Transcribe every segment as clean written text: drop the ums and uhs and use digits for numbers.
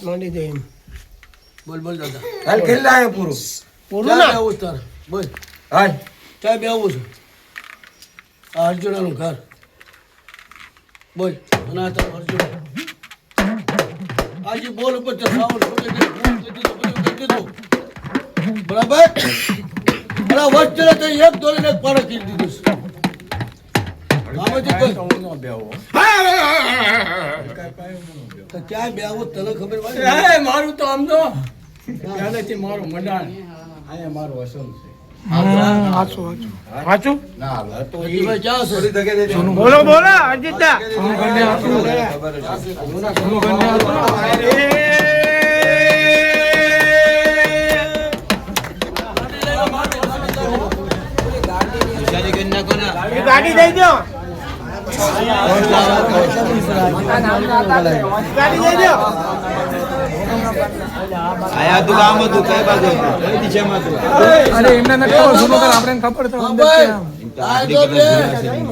હાથ માંડી દે એમ બોલ બોલ દાદા હાલ કેટલા આયો પૂરું પૂરું ના આવું તાર બોલ હાલ ચાય બે આવું છું આ અર્જુનાનું ઘર બોલ અને આ તારું અર્જુન આજે બોલ ઉપર ચસાવણ બરાબર અરે વચ્ચે તો એક દોરીને એક પાડો કરી દીધું છે આમાંથી કોઈ તો ક્યાં બે આવું તને ખબર પડે મારું તો આમ તો પહેલેથી મારું મંડાણ અહીંયા મારું અસલ છે વાંચું ના તો ભાઈ ક્યાં છે થોડી જગ્યાએ દે. બોલો બોલો અજીતદા ગાડી દઈ દો ગાડી દઈ દો આયા તું ગામ હતું કઈ બાજુ કઈ દિશામાં હતું અરે એમને નથી ખબર જૂનો ઘર આપણે ખબર તો અંદર છે આમ. આ જો બે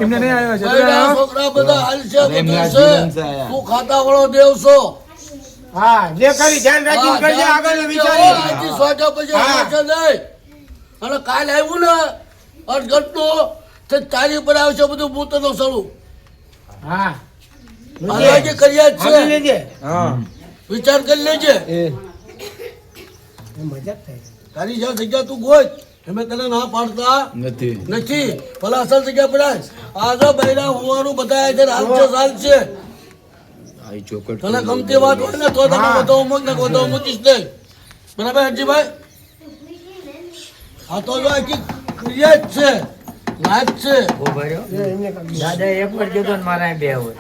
એમને નહીં આવ્યો છે બૈરા છોકરા બધા હાલશે બધું છે તું ખાતા વાળો દેવ છો હા જે કરી ધ્યાન રાખીને કરજે આગળ વિચારી આજથી સોજા પછી આવશે નહીં અને કાલ આવ્યું ને અડગટનું તો તારી પર આવશે બધું ભૂત નો સળું હા આજે કર્યા જ આગળ છે લેજે હા વિચાર કરી લેજે મજાક થાય તારી જ્યાં જગ્યા તું ગોત અમે તને ના પાડતા નથી નથી ભલા અસલ જગ્યા પર આજે બૈરા હોવાનું બધા હાલ છે આઈ ચોકટ તને ગમતી વાત હોય ને તો તમે બધો મૂક ને બધો મૂકીશ નહીં બરાબર હરજીભાઈ આ તો જો આખી ક્રિયા જ છે વાત છે દાદા એક વાર કીધું ને મારા બે હોય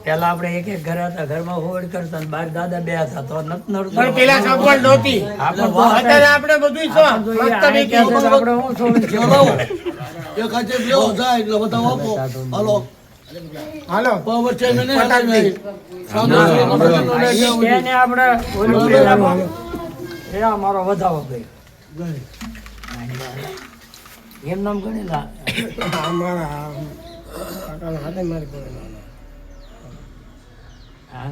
પેલા આપણે એક એક ઘર હતા ઘરમાં હોડ કરતા ને બહાર દાદા બે હતા તો નથી નડતું. પણ પેલા સગવડ નહોતી અત્યારે આપણે બધું છો મસ્ત આપણે હું થોડું ચલાવો એક હાથે બેહો જાય એટલે બધા આપો હાલો હાલો પાવર છે ને એને આપણે ઓલું પેલા એ અમારો વધાવો ગયો એમ નામ ગણી લા અમારા કાકાના હાથે મારી પડે હા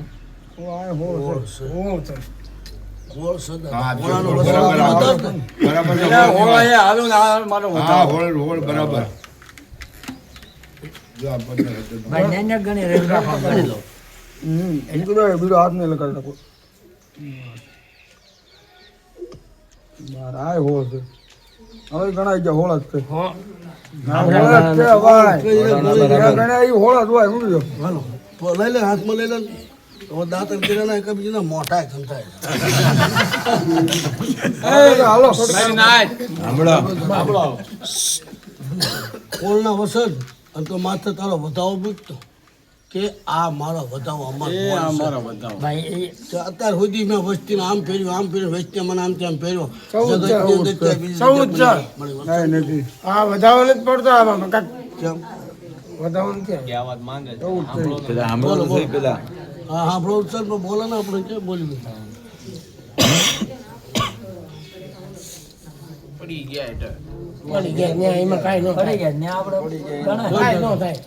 ગોળ સદા હા, ગોળાનો બરાબર, વસરાનો બરાબર. વધારે. બરાબર છે. હોળ અહીંયા આવ્યો ને આ મારો હા વધાવો. હોળ બરાબર જો આ પંદર હતું. ભાઈ નેને ગણી રેગ્રાફમાં ગણી લો બીજો હાથ નહીં લગાડી નાખો મારા આ હોળ છે હવે ગણાય ગયા હોળ જ છે ના, હોળ જ છે ભાઈ ગણાય એ હોળ જ હોય સમજો હાલો તો લઈ લે હાથમાં લઈ લે તો દાંત અંતરીના એક બીજાના મોઢા ધમતાય હાલો હમણાં કોળના વસન અને તો માથે તારો વધાવો મૂકતો કે આ મારો વધાવો અમારો ભાઈ એ અત્યાર સુધી મેં વસ્તીને આમ ફેર્યું વસ્તી મને આમ તેમ ફેર્યો ચૌદ જગતની અંદર ત્યાં બીજી ચૌદ જગ્યા ચાર. મળી. નથી હા વધાવો નથી પડતો આમાં કાક કેમ? વધાવો નથી પેલા હમણાં તો થઈ પેલા હા હા પ્રોફેસર પણ બોલો ને આપણે કેમ બોલ્યું પડી ગયા ન્યા એમાં કાંઈ ન પડી થાય ગયા ને આપણે ગણાય કાંઈ ન થાય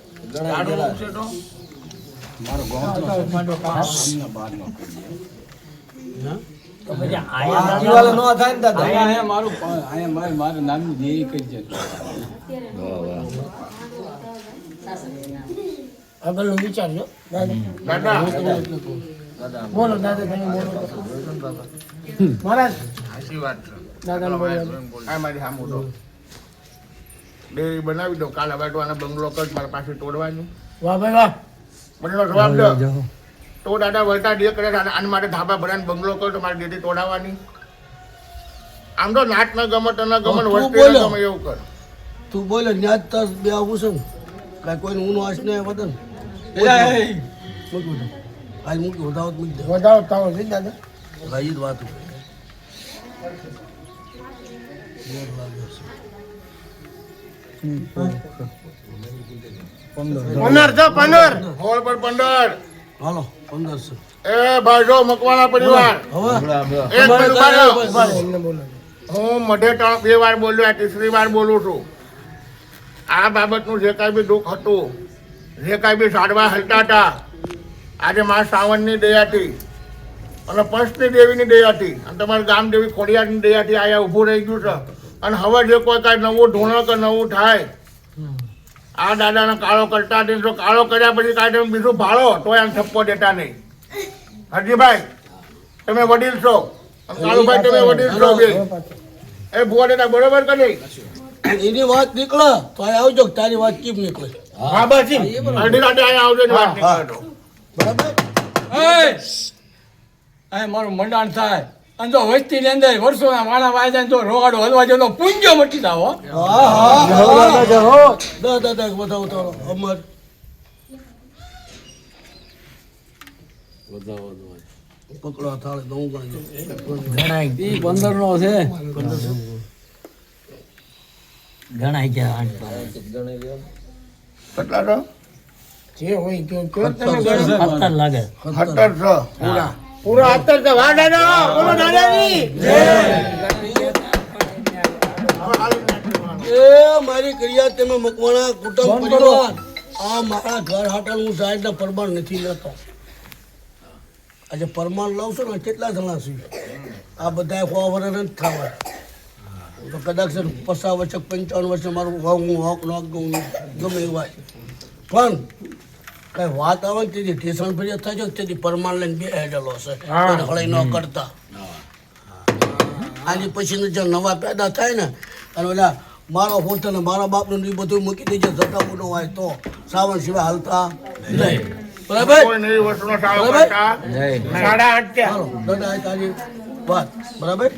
તો પછી આયા દાદા અહીંયા મારું અહીંયા મારું નામનું ધ્યેય કરી છે આગળનું વિચારજો દાદા બોલો દાદા તમે બોલો મહારાજ દાદાને બોલો ડેરી બનાવી દો કાલે વાટવાના બંગલો કર મારા પાસે તોડવાનું વાહ ભાઈ વાહ બંગલો જવાબ દો તો દાદા વળતા દે કરે આને માટે ધાબા ભરાને બંગલો કર તો મારી ડેરી તોડાવવાની આમ તો નાટ ન ગમે તો ન ગમે તું વસ્તી ન બોલ્યો. ગમે એવું કર તું બોલે ન્યાજ તાર બે આવું છે ને કાંઈ કોઈને ઊનો આશ નહીં વધે ને મૂકી દો કાલ મૂકી વધાવો તો મૂકી દે વધાવો તાવો છે દાદા ભાઈ જ વાત પનર તો પનર હોળ પર 15 હાલો 1500 એ ભાઈઓ મકવાણા પરિવાર હવે એક મિનિટ ઉભા રહો. એમને બોલો હું મઢે 2 વાર બોલ્યો આ 3રી વાર બોલું છું આ બાબતનું જે કાંઈ બી દુઃખ હતું જે કાંઈ બી સાડવા હલતા હતા આજે મા સાવનની દયાથી અને પંચની દેવીની દયાથી અને તમારી ગામ દેવી ખોડિયારની દયાથી અહીંયા ઊભું રહી ગયું છે. અને હવે જે કોઈ કાંઈ નવું ઢોણો કે નવું થાય આ દાદાને કાળો કરતા નહીં. તો કાળો કર્યા પછી કાંઈ તમે બીજું ભાળો તો એમ ઠપકો દેતા નહીં. હરજીભાઈ તમે વડીલ છો અને કાળુભાઈ તમે વડીલ છો બે એ ભૂવા દેતા બરોબર કે નહીં? એની વાત નીકળે તો અહીં આવજો તારી વાત કેમ નીકળે હા બસ અડધી રાતે અહીંયા આવજો ને વાત નીકળે તો. બરાબર આ મારું મંડાણ થાય અને જો વસ્તીની અંદર વર્ષોના વાણા વાય જાય તો રોગાડો હલવા જતો પૂંજો મટી જાવ હો. હા દાદા બતાવો તો અમર પકડો થાળે તો હું ગણી ગણાય 15 નો છે ગણાય ગયા કેટલા છો? જે હોય તો કયો તમે 17 લાગે 17 છો પૂરા. પૂરો અત્તર તો વાહ દાદા બોલો દાદાજી એ મારી ક્રિયા તમે મકવાણા કુટુંબ પરિવાર આ મારા ઘર હાટલ હું સાહેબના પરમાણ નથી લેતો. આજે પરમાણ લઉં છું ને કેટલા જણા છે આ બધા 100 વર્ષ જ થવા તો કદાચ 50 વર્ષ 55 વર્ષે મારું હું હોક નોક ગમે એવા પણ કઈ વાત આવે ને તેથી ઠેસણ ફરિયાદ થાય છે તેથી પરમાણ લઈને બે હેડેલો છે હળાઈ ન કરતા આની પછી જે નવા પેદા થાય ને અને ઓલા મારો હોત ને મારા બાપનું એ બધું મૂકી દેજે જટાવું ન હોય તો શ્રાવણ સિવાય હાલતા નહીં. બરાબર કોઈ નહીં વસ્તુનો સારો બરાબર? કરતા. 8.5 ચાલો દાદા આ તારી વાત બરાબર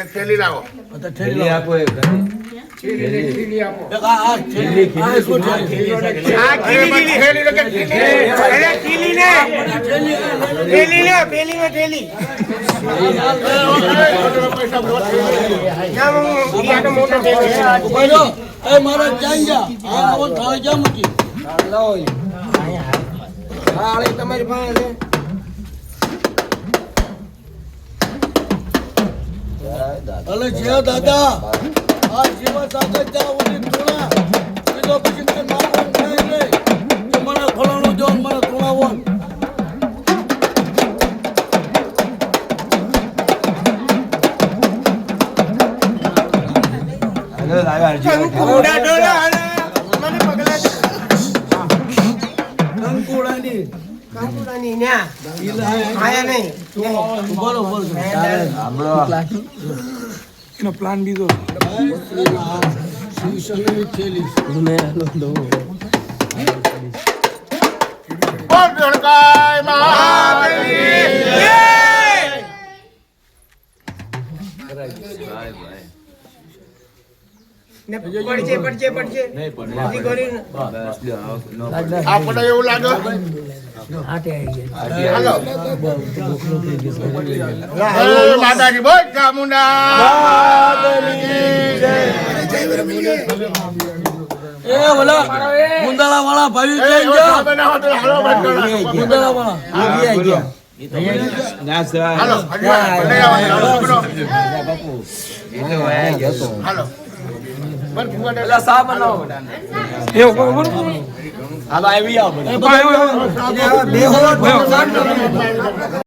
એક થેલી લાવો. અત્યારે ઠેલી લાવો. આપો થેલી આપો એક આ ઠેલી આ શું ઠેલી? આ થેલી થેલી તો કે થેલી. અરે થેલી ને થેલી ને પેલી ને થેલી પૈસા બ્લોક ના હું ઈ તો મોટો થેલી છે. ઉભા રહો. એ મારા ક્યાં ગયા આ આવો થાળી જા મૂકી થાળી તમારી પાસે છે અલે જે દાદા આ જીવા સાથે જા ઓલી થોડા બીજો પછી તે મારવાનું થાય નહીં કે મને ફલાણું જો ને મને થોડાવો કંકુડા ડોલા અને મને પગલા કંકુડાની કંકુડાની ન્યા આયા નહીં બરોબર એનો પ્લાન બીજો શિવસેનાની થેલી બોલ ધણકાય મહાબલી. ને પડજે હજી ગોળી ને. આપણે એવું લાગે આટે આવી ગયા હાલો. જય માતાજી બોલ ચામુંડા. એ ઓલા મુંદાળા વાળા ભાઈ એ, ક્યાં એવો ગયા સાબે ના હોય તો હાલો બંધ કરો. મુંદાળા વાળા હાલો, હજી નહીં આવવાનું. હાલો, છોકરો. હાલો. બંધ ભૂવા દે. એવું બરોબર એ ભાઈ